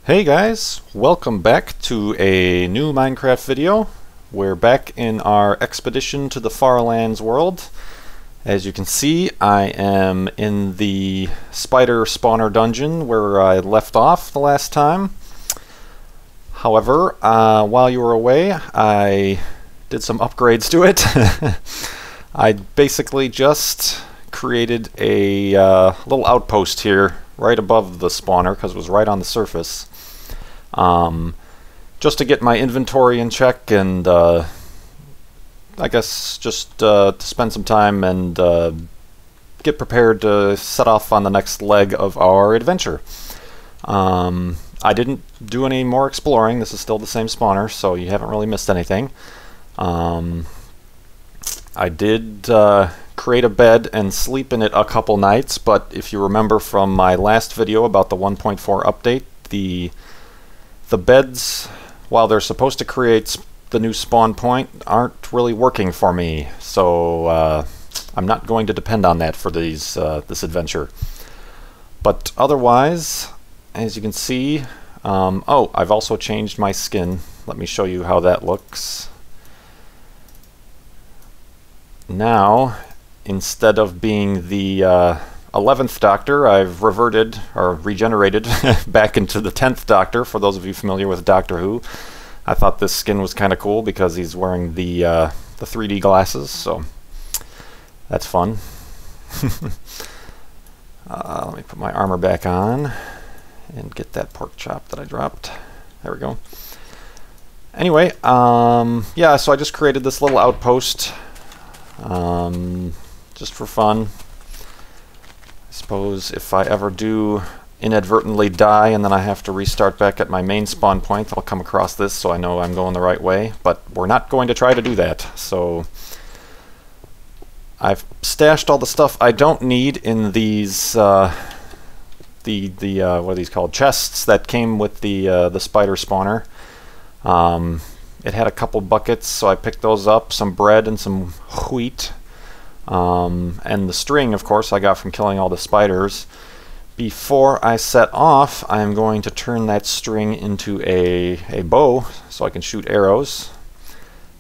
Hey guys, welcome back to a new Minecraft video. We're back in our expedition to the Farlands world. As you can see, I am in the spider spawner dungeon where I left off the last time. However, while you were away, I did some upgrades to it. I basically just created a little outpost here right above the spawner because it was right on the surface. Just to get my inventory in check and I guess just to spend some time and get prepared to set off on the next leg of our adventure. I didn't do any more exploring. This is still the same spawner, so you haven't really missed anything. I did create a bed and sleep in it a couple nights, but if you remember from my last video about the 1.4 update, the beds, while they're supposed to create the new spawn point, aren't really working for me, so I'm not going to depend on that for these this adventure. But otherwise, as you can see, oh, I've also changed my skin. Let me show you how that looks. Now, instead of being the 11th Doctor, I've reverted, or regenerated, back into the 10th Doctor, for those of you familiar with Doctor Who. I thought this skin was kind of cool because he's wearing the 3D glasses, so that's fun. Let me put my armor back on and get that pork chop that I dropped. There we go. Anyway, yeah, so I just created this little outpost just for fun. I suppose if I ever do inadvertently die and then I have to restart back at my main spawn point, I'll come across this so I know I'm going the right way, but we're not going to try to do that. So I've stashed all the stuff I don't need in these what are these called, chests that came with the spider spawner. It had a couple buckets, so I picked those up, some bread and some wheat. And the string, of course, I got from killing all the spiders. Before I set off, I'm going to turn that string into a bow so I can shoot arrows.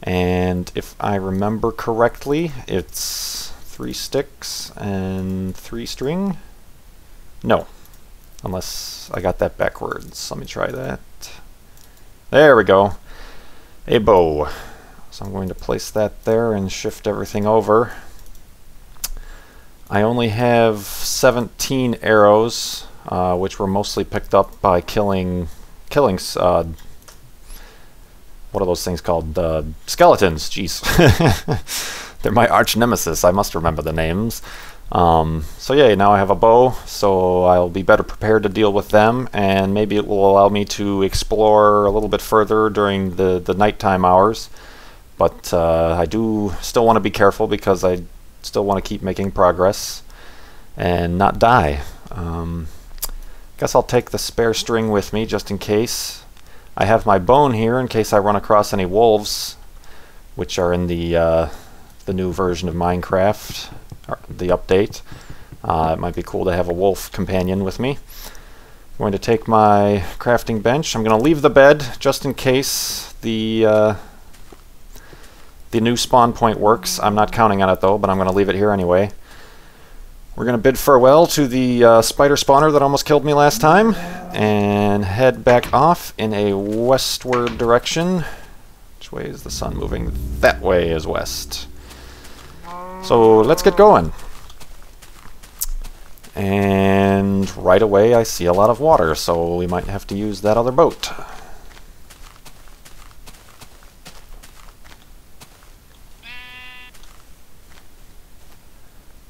And if I remember correctly, it's 3 sticks and 3 string? No, unless I got that backwards. Let me try that. There we go. A bow. So I'm going to place that there and shift everything over. I only have 17 arrows, which were mostly picked up by killing what are those things called? Skeletons. Jeez. They're my arch nemesis. I must remember the names. So yeah, now I have a bow, so I'll be better prepared to deal with them, and maybe it will allow me to explore a little bit further during the nighttime hours. But I do still want to be careful because I still want to keep making progress and not die. Guess I'll take the spare string with me just in case. I have my bone here in case I run across any wolves, which are in the new version of Minecraft, or the update. It might be cool to have a wolf companion with me. I'm going to take my crafting bench. I'm going to leave the bed just in case the new spawn point works. I'm not counting on it though, but I'm going to leave it here anyway. We're going to bid farewell to the spider spawner that almost killed me last time and head back off in a westward direction. Which way is the sun moving? That way is west. So let's get going. And right away I see a lot of water, so we might have to use that other boat.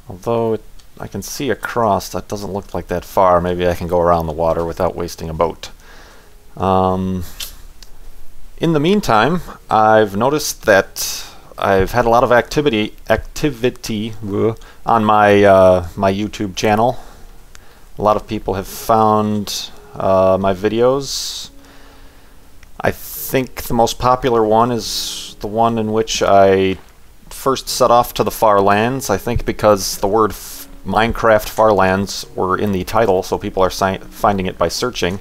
Although I can see across, that doesn't look like that far. Maybe I can go around the water without wasting a boat. In the meantime, I've noticed that I've had a lot of activity on my my YouTube channel. A lot of people have found my videos. I think the most popular one is the one in which I first set off to the Farlands, I think because the word Minecraft Farlands were in the title, so people are finding it by searching.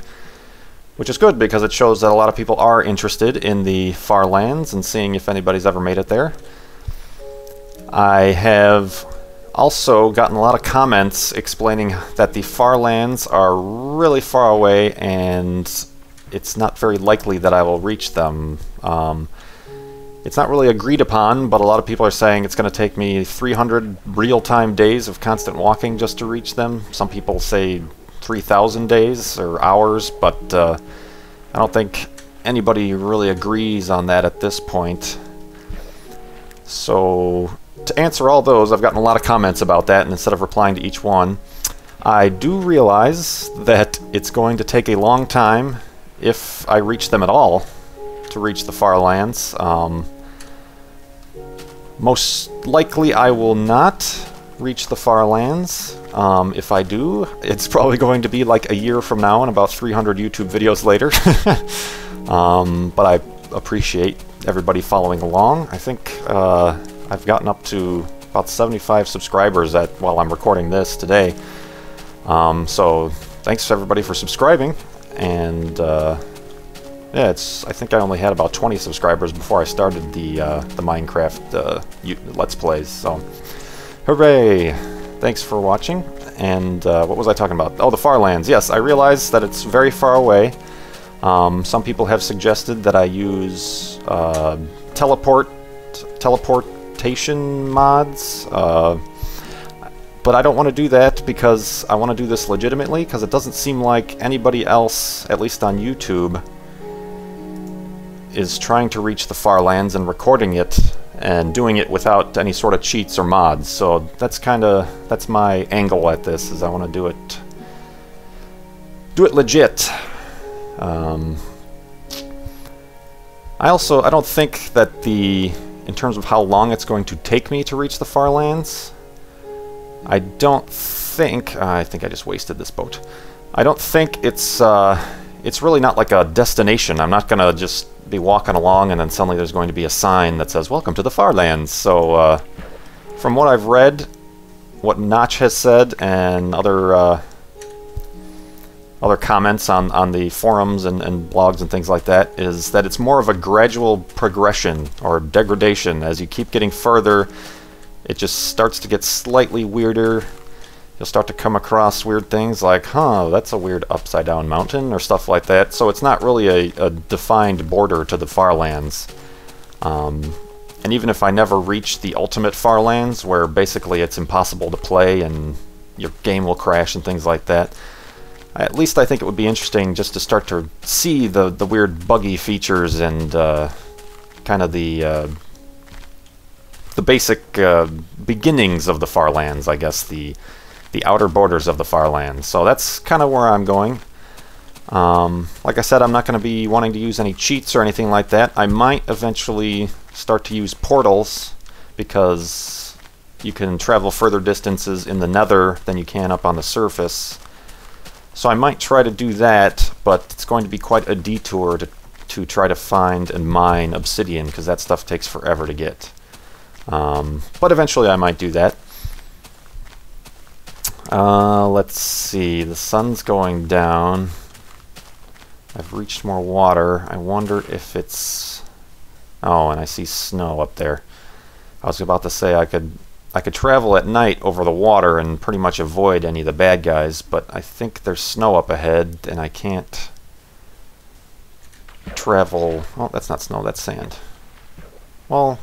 which is good because it shows that a lot of people are interested in the far lands and seeing if anybody's ever made it there. I have also gotten a lot of comments explaining that the far lands are really far away and it's not very likely that I will reach them. It's not really agreed upon, but a lot of people are saying it's going to take me 300 real-time days of constant walking just to reach them. Some people say 3,000 days or hours, but I don't think anybody really agrees on that at this point. So to answer all those, I've gotten a lot of comments about that, and instead of replying to each one, I do realize that it's going to take a long time, if I reach them at all, to reach the far lands. Most likely I will not reach the far lands. If I do, it's probably going to be like a year from now and about 300 YouTube videos later. But I appreciate everybody following along. I think I've gotten up to about 75 subscribers while I'm recording this today. So thanks everybody for subscribing, and yeah, I think I only had about 20 subscribers before I started the Minecraft Let's Plays, so hooray! Thanks for watching, and what was I talking about? Oh, the far lands. Yes, I realize that it's very far away. Some people have suggested that I use teleportation mods, but I don't want to do that because I want to do this legitimately, because it doesn't seem like anybody else, at least on YouTube, is trying to reach the far lands and recording it and doing it without any sort of cheats or mods. So that's that's my angle at this, is I want to do it legit. I don't think that in terms of how long it's going to take me to reach the far lands, I think I just wasted this boat. I don't think it's really not like a destination. I'm not gonna just be walking along and then suddenly there's going to be a sign that says "Welcome to the far lands." So from what I've read, what Notch has said, and other comments on the forums and blogs and things like that, is that it's more of a gradual progression or degradation. As you keep getting further, it just starts to get slightly weirder. You'll start to come across weird things like, huh, that's a weird upside down mountain, or stuff like that. So it's not really a defined border to the far lands. And even if I never reach the ultimate far lands, where basically it's impossible to play and your game will crash and things like that, at least I think it would be interesting just to start to see the weird buggy features and kind of the basic beginnings of the far lands, I guess, the outer borders of the far lands. So that's kind of where I'm going. Like I said, I'm not going to be wanting to use any cheats or anything like that. I might eventually start to use portals, because you can travel further distances in the nether than you can up on the surface. So I might try to do that, but it's going to be quite a detour to try to find and mine obsidian, because that stuff takes forever to get. But eventually I might do that. Let's see, the sun's going down. I've reached more water. I wonder if it's... Oh, and I see snow up there. I was about to say I could travel at night over the water and pretty much avoid any of the bad guys, but I think there's snow up ahead and I can't travel... Oh, that's not snow, that's sand. Well,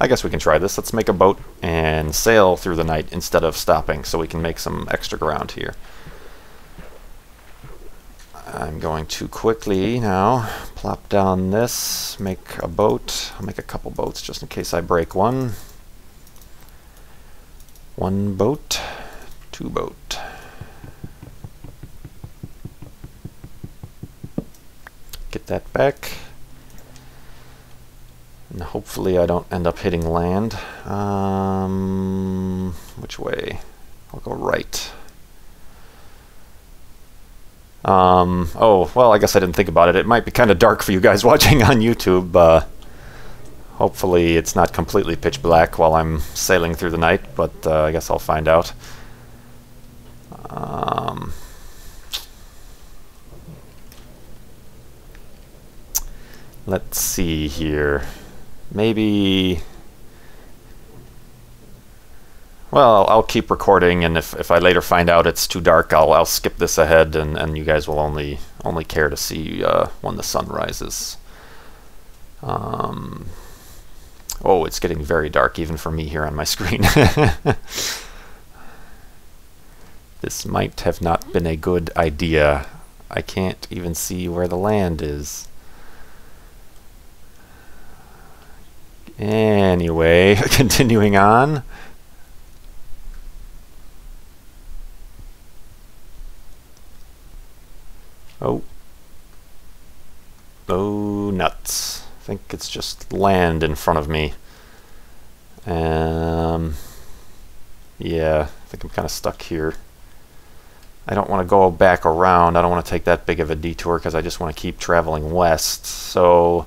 I guess we can try this. Let's make a boat and sail through the night instead of stopping, so we can make some extra ground here. I'm going to quickly now plop down this, make a boat. I'll make a couple boats just in case I break one. One boat, two boat. Get that back. And hopefully I don't end up hitting land. Which way? I'll go right. Oh, well, I guess I didn't think about it. It might be kind of dark for you guys watching on YouTube. Hopefully it's not completely pitch black while I'm sailing through the night, but I guess I'll find out. Let's see here. Maybe... Well, I'll keep recording, and if I later find out it's too dark, I'll skip this ahead, and you guys will only care to see when the sun rises. Oh, it's getting very dark even for me here on my screen. This might have not been a good idea. I can't even see where the land is. Anyway, continuing on. Oh, nuts. I think it's just land in front of me. Yeah, I think I'm kind of stuck here. I don't want to go back around. I don't want to take that big of a detour because I just want to keep traveling west. So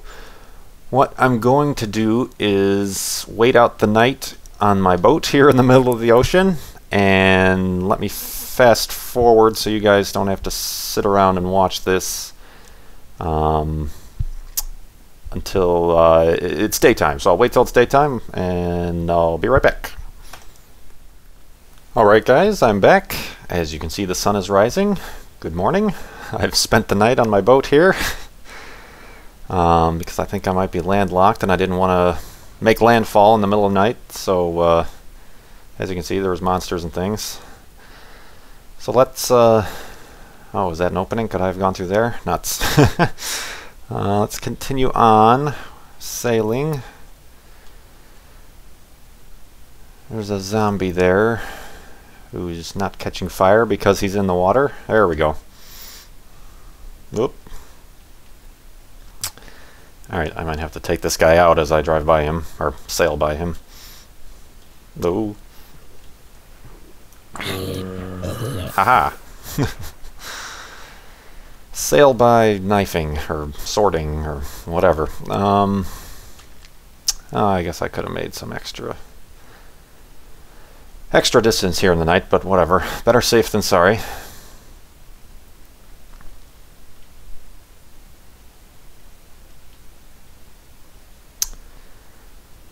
what I'm going to do is wait out the night on my boat here in the middle of the ocean, and let me fast forward so you guys don't have to sit around and watch this until it's daytime. So I'll wait till it's daytime, and I'll be right back. Alright guys, I'm back. As you can see, the sun is rising. Good morning. I've spent the night on my boat here because I think I might be landlocked and I didn't want to make landfall in the middle of the night. So as you can see, there was monsters and things. So let's oh, is that an opening? Could I have gone through there? Nuts. Let's continue on sailing. There's a zombie there who's not catching fire because he's in the water. There we go. Whoop. Alright, I might have to take this guy out as I drive by him, or sail by him. No. Haha. Sail by knifing, or sorting, or whatever. Oh, I guess I could have made some extra distance here in the night, but whatever. Better safe than sorry.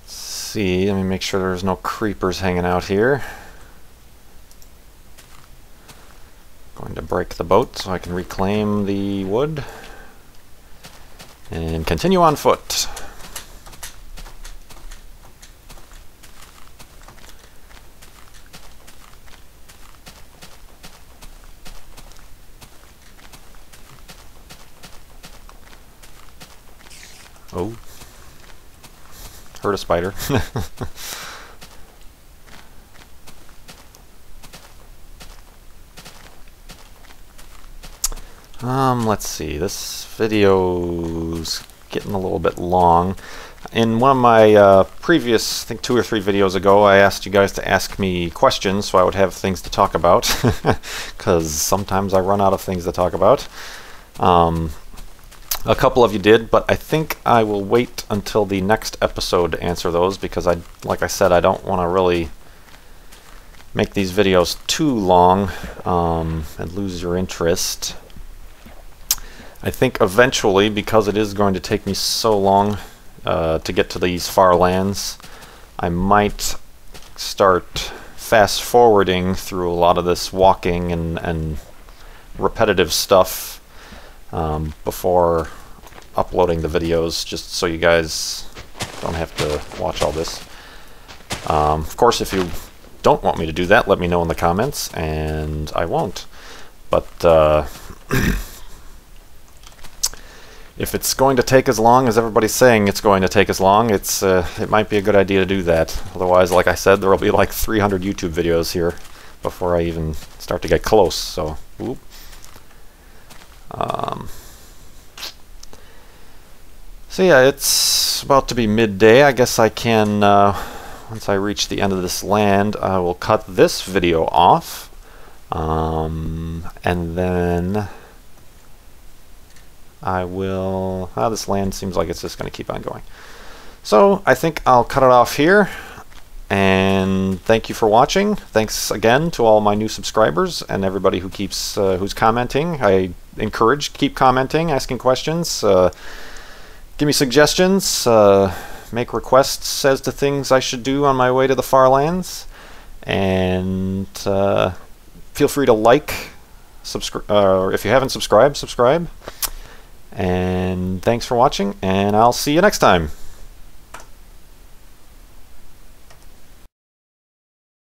Let's see, let me make sure there's no creepers hanging out here. Going to break the boat so I can reclaim the wood and continue on foot. Oh, heard a spider. Let's see, this video's getting a little bit long. In one of my previous, I think 2 or 3 videos ago, I asked you guys to ask me questions so I would have things to talk about, because sometimes I run out of things to talk about. A couple of you did, but I think I will wait until the next episode to answer those, because like I said, I don't want to really make these videos too long and lose your interest. I think eventually, because it is going to take me so long to get to these far lands, I might start fast forwarding through a lot of this walking and repetitive stuff before uploading the videos, just so you guys don't have to watch all this. Of course, if you don't want me to do that, let me know in the comments, and I won't. But if it's going to take as long as everybody's saying it's going to take as long, it might be a good idea to do that. Otherwise, like I said, there will be like 300 YouTube videos here before I even start to get close. So, whoop. So yeah, it's about to be midday. I guess I can, once I reach the end of this land, I will cut this video off, and then I will... this land seems like it's just going to keep on going. So I think I'll cut it off here, and thank you for watching. Thanks again to all my new subscribers and everybody who keeps who's commenting. I encourage, keep commenting, asking questions. Give me suggestions, make requests as to things I should do on my way to the far lands, and feel free to like, subscribe, or if you haven't subscribed, subscribe. And thanks for watching, and I'll see you next time.